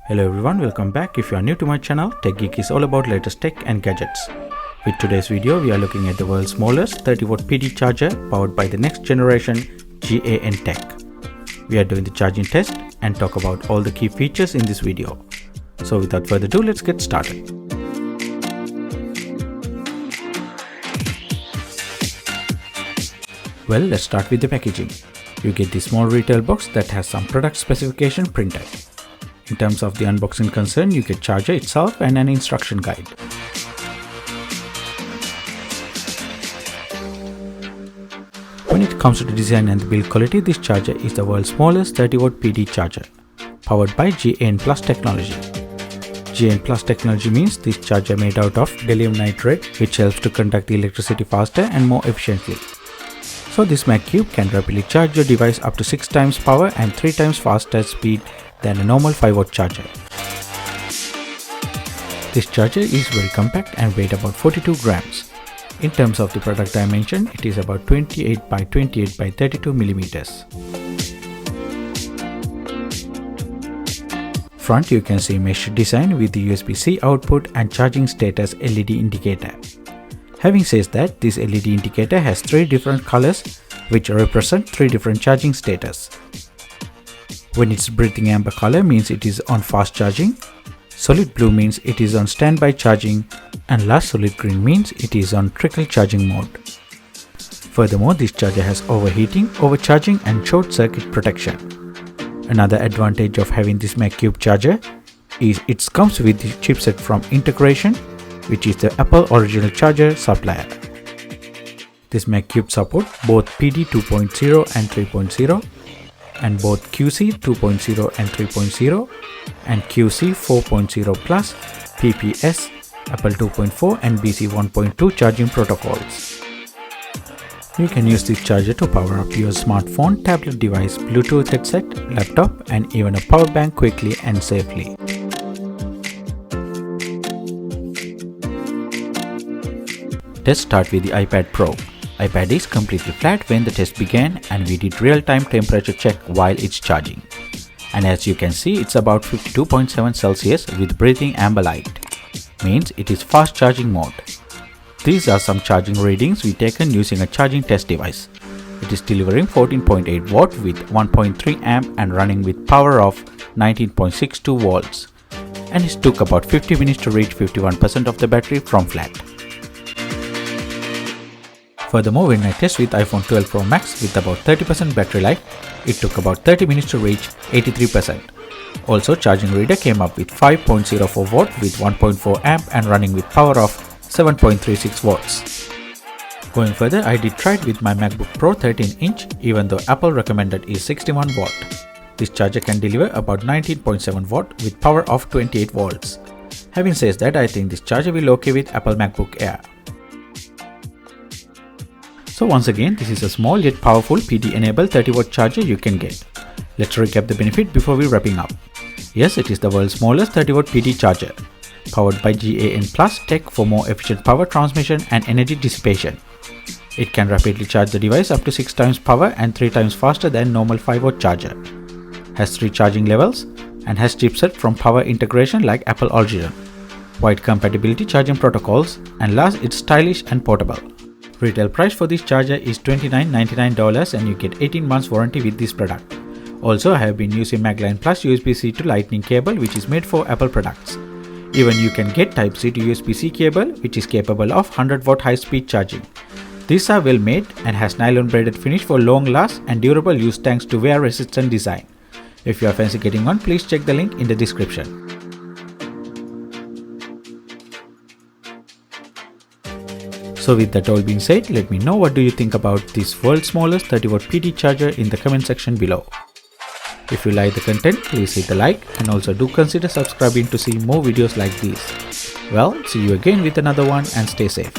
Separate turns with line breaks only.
Hello everyone, welcome back. If you are new to my channel, Tech Geek is all about latest tech and gadgets. With today's video, we are looking at the world's smallest 30-watt PD charger powered by the next generation GaN tech. We are doing the charging test and talk about all the key features in this video. So without further ado, let's get started. Well, let's start with the packaging. You get this small retail box that has some product specification printed. In terms of the unboxing concern, you get charger itself and an instruction guide. When it comes to the design and the build quality, this charger is the world's smallest 30-watt PD charger, powered by GaN Plus technology. GaN Plus technology means this charger made out of gallium nitride, which helps to conduct the electricity faster and more efficiently. So this MAGCUBE can rapidly charge your device up to 6 times power and 3 times faster speed than a normal 5-watt charger. This charger is very compact and weighs about 42 grams. In terms of the product dimension, it is about 28 by 28 by 32 millimeters. Front, you can see mesh design with the USB-C output and charging status LED indicator. Having said that, this LED indicator has 3 different colors which represent 3 different charging status. When it's breathing amber color means it is on fast charging, solid blue means it is on standby charging, and last solid green means it is on trickle charging mode. Furthermore, this charger has overheating, overcharging and short circuit protection. Another advantage of having this MAGCUBE charger is it comes with the chipset from Integration, which is the Apple original charger supplier. This MAGCUBE supports both PD 2.0 and 3.0, and both QC 2.0 and 3.0 and QC 4.0 plus, PPS Apple 2.4 and BC 1.2 charging protocols. You can use this charger to power up your smartphone, tablet device, Bluetooth headset, laptop and even a power bank quickly and safely. Let's start with the iPad Pro. iPad is completely flat when the test began and we did real-time temperature check while it's charging. And as you can see, it's about 52.7 Celsius with breathing amber light. Means it is fast charging mode. These are some charging readings we taken using a charging test device. It is delivering 14.8 watt with 1.3 amp and running with power of 19.62 volts. And it took about 50 minutes to reach 51% of the battery from flat. Furthermore, when I test with iPhone 12 Pro Max with about 30% battery life, it took about 30 minutes to reach 83%. Also, charging reader came up with 5.04 watt with 1.4 amp and running with power of 7.36 watts. Going further, I did try it with my MacBook Pro 13-inch even though Apple recommended is 61 watt. This charger can deliver about 19.7 watt with power of 28 volts. Having said that, I think this charger will okay with Apple MacBook Air. So once again, this is a small yet powerful PD-enabled 30-watt charger you can get. Let's recap the benefit before we wrapping up. Yes, it is the world's smallest 30-watt PD charger, powered by GaN Plus tech for more efficient power transmission and energy dissipation. It can rapidly charge the device up to 6 times power and 3 times faster than normal 5-watt charger. Has 3 charging levels and has chipset from Power Integration like Apple original, wide compatibility charging protocols, and last, it's stylish and portable. Retail price for this charger is $29.99 and you get 18 months warranty with this product. Also, I have been using Magline Plus USB-C to Lightning cable which is made for Apple products. Even you can get Type-C to USB-C cable which is capable of 100-watt high-speed charging. These are well made and has nylon braided finish for long last and durable use thanks to wear resistant design. If you are fancy getting one, please check the link in the description. So with that all being said, let me know what do you think about this world's smallest 30-watt PD charger in the comment section below. If you like the content, please hit the like and also do consider subscribing to see more videos like these. Well, see you again with another one and stay safe.